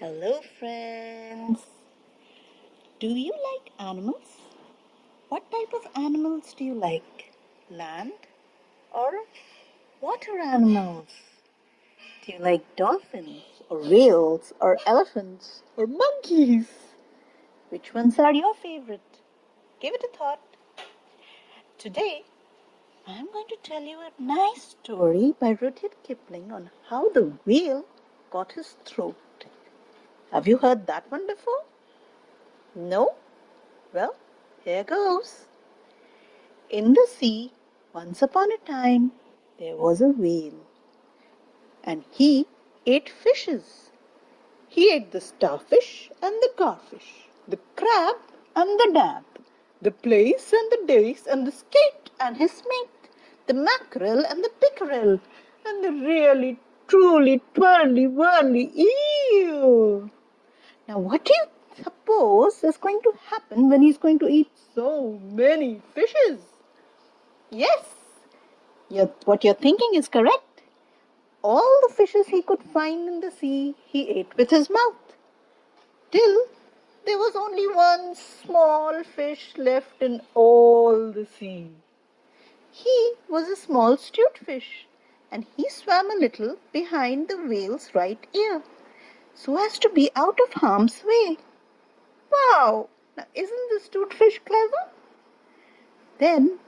Hello, friends. Do you like animals? What type of animals do you like? Land or water animals? Do you like dolphins or whales or elephants or monkeys? Which ones are your favorite? Give it a thought. Today, I'm going to tell you a nice story by Rudyard Kipling on how the whale got his throat. Have you heard that one before? No? Well, here goes. In the sea, once upon a time, there was a whale, and he ate fishes. He ate the starfish and the garfish, the crab and the dab, the plaice and the dace and the skate and his mate, the mackerel and the pickerel, and the really, truly, twirly, whirly eel. Now, what do you suppose is going to happen when he's going to eat so many fishes? Yes, what you're thinking is correct. All the fishes he could find in the sea, he ate with his mouth. Till there was only one small fish left in all the sea. He was a small stute-fish, and he swam a little behind the whale's right ear, so as to be out of harm's way. Wow! Now, isn't the stute-fish clever? Then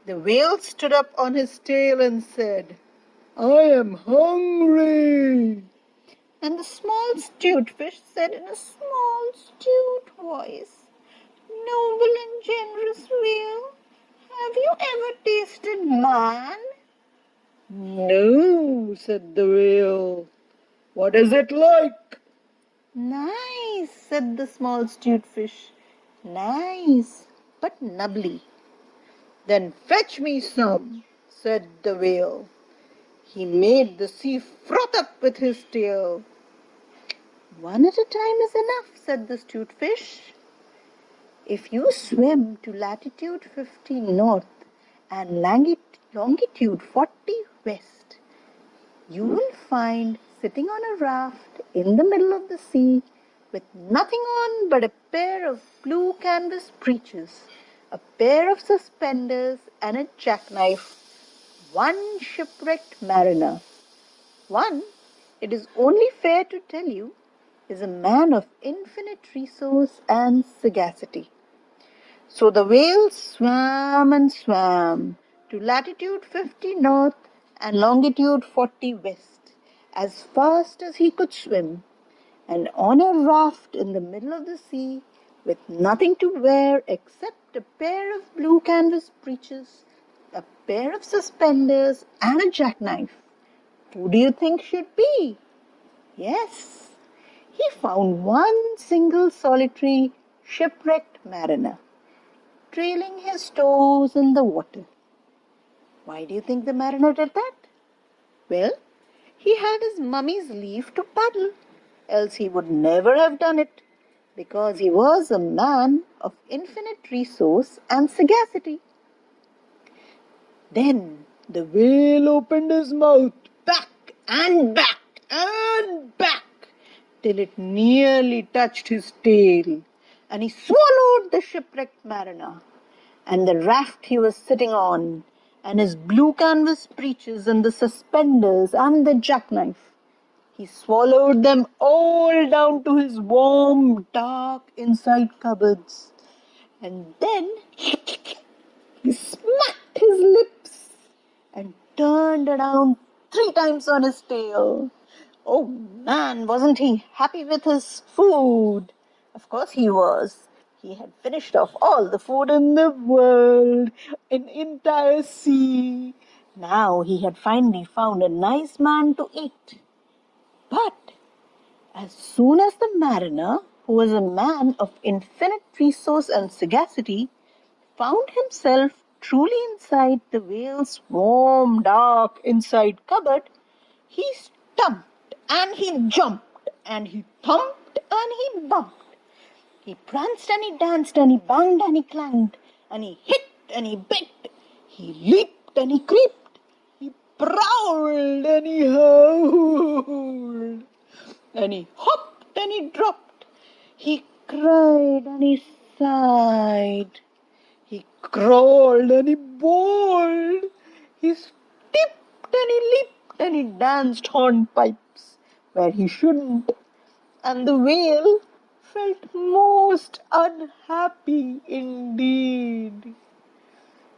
the whale stood up on his tail and said, "I am hungry." And the small stute-fish said in a small stute voice, "Noble and generous whale, have you ever tasted man?" "No," said the whale. "What is it like?" "Nice," said the small stute-fish. "Nice, but nubbly." "Then fetch me some," said the whale. He made the sea froth up with his tail. "One at a time is enough," said the stute-fish. "If you swim to latitude 50 north and longitude 40 west, you will find sitting on a raft in the middle of the sea with nothing on but a pair of blue canvas breeches, a pair of suspenders and a jackknife, one shipwrecked mariner. One, it is only fair to tell you, is a man of infinite resource and sagacity." So the whale swam and swam to latitude 50 north and longitude 40 west, as fast as he could swim, and on a raft in the middle of the sea, with nothing to wear except a pair of blue canvas breeches, a pair of suspenders, and a jackknife. Who do you think should be? Yes, he found one single solitary shipwrecked mariner, trailing his toes in the water. Why do you think the mariner did that? Well, he had his mummy's leave to paddle, else he would never have done it, because he was a man of infinite resource and sagacity. Then the whale opened his mouth back and back and back till it nearly touched his tail, and he swallowed the shipwrecked mariner, and the raft he was sitting on, and his blue canvas breeches, and the suspenders, and the jackknife. He swallowed them all down to his warm, dark inside cupboards. And then he smacked his lips and turned around 3 times on his tail. Oh man, wasn't he happy with his food? Of course he was. He had finished off all the food in the world, an entire sea. Now he had finally found a nice man to eat. But as soon as the mariner, who was a man of infinite resource and sagacity, found himself truly inside the whale's warm, dark inside cupboard, he stumped and he jumped and he thumped and he bumped. He pranced and he danced and he banged and he clanged and he hit and he bit. He leaped and he creeped. He prowled and he howled. And he hopped and he dropped. He cried and he sighed. He crawled and he bowled. He skipped and he leaped and he danced hornpipes where he shouldn't. And the whale felt most unhappy indeed.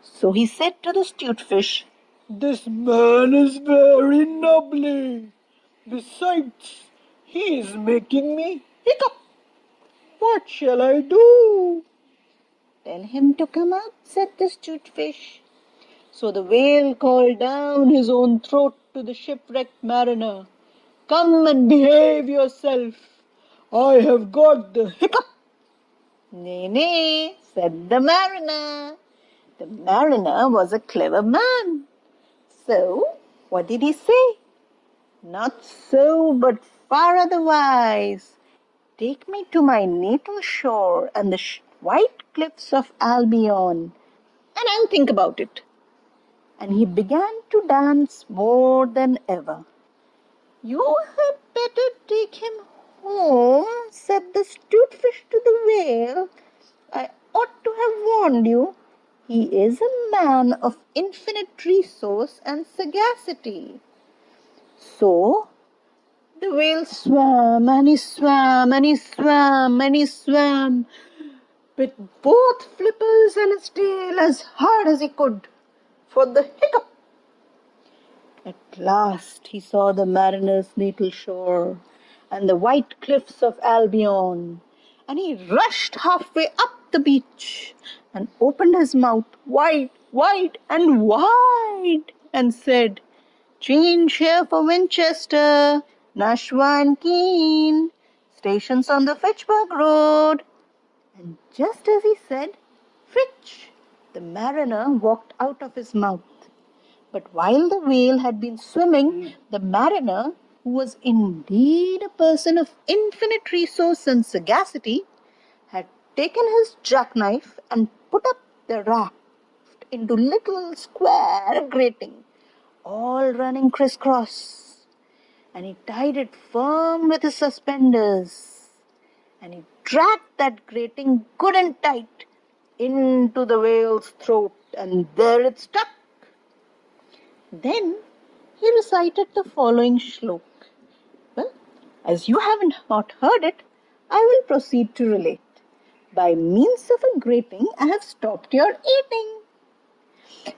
So he said to the astutefish, "This man is very nubbly. Besides, he is making me hiccup. What shall I do?" "Tell him to come out," said the astutefish. So the whale called down his own throat to the shipwrecked mariner, "Come and behave yourself. I have got the hiccup." "Nay, nay," said the mariner. The mariner was a clever man. So, what did he say? "Not so, but far otherwise. Take me to my natal shore and the white cliffs of Albion, and I'll think about it." And he began to dance more than ever. "You had better take him home," said the astutefish to the whale. "I ought to have warned you. He is a man of infinite resource and sagacity." So the whale swam and he swam and he swam and he swam with both flippers and his tail as hard as he could for the hiccup. At last he saw the mariner's natal shore and the white cliffs of Albion, and he rushed halfway up the beach and opened his mouth wide, wide and wide and said, "Change here for Winchester, Nashua and Keene, stations on the Fitchburg Road." And just as he said, "Fitch," the mariner walked out of his mouth. But while the whale had been swimming, the mariner, who was indeed a person of infinite resource and sagacity, had taken his jackknife and put up the raft into little square grating, all running crisscross. And he tied it firm with his suspenders. And he dragged that grating good and tight into the whale's throat, and there it stuck. Then he recited the following shlok. Well, as you haven't not heard it, I will proceed to relate. By means of a grating, I have stopped your eating.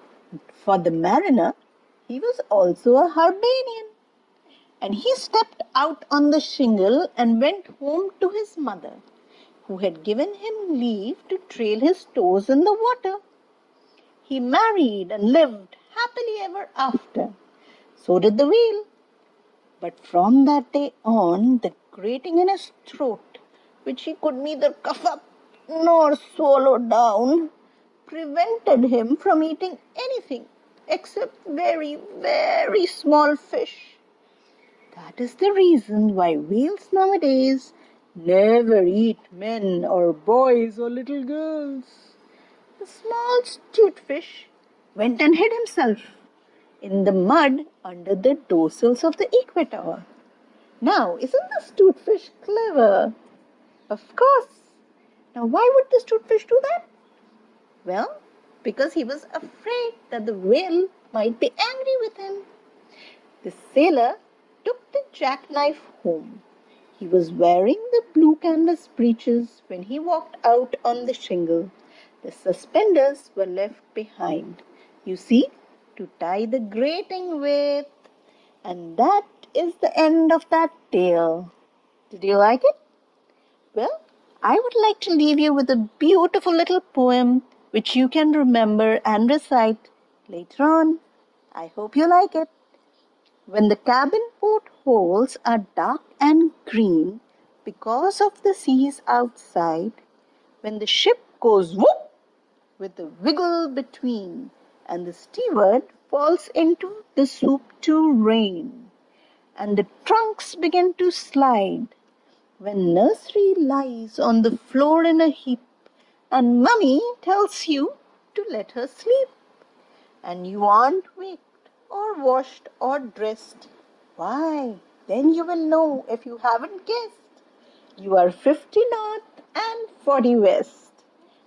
For the mariner, he was also a Harbanian, and he stepped out on the shingle and went home to his mother, who had given him leave to trail his toes in the water. He married and lived happily ever after. So did the whale. But from that day on, the grating in his throat, which he could neither cough up nor swallow down, prevented him from eating anything except very, very small fish. That is the reason why whales nowadays never eat men or boys or little girls. The small astutefish went and hid himself in the mud under the dorsals of the equator. Now, isn't the astutefish clever? Of course. Now, why would the astutefish do that? Well, because he was afraid that the whale might be angry with him. The sailor took the jackknife home. He was wearing the blue canvas breeches when he walked out on the shingle. The suspenders were left behind, you see, to tie the grating with. And that is the end of that tale. Did you like it? Well, I would like to leave you with a beautiful little poem which you can remember and recite later on. I hope you like it. When the cabin portholes are dark and green because of the seas outside, when the ship goes whoop with a wiggle between, and the steward falls into the soup tureen, and the trunks begin to slide, when nursery lies on the floor in a heap, and mummy tells you to let her sleep, and you aren't waked or washed or dressed, why, then you will know, if you haven't guessed, You are 50 north and 40 west.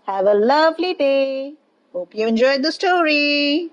Have a lovely day. Hope you enjoyed the story.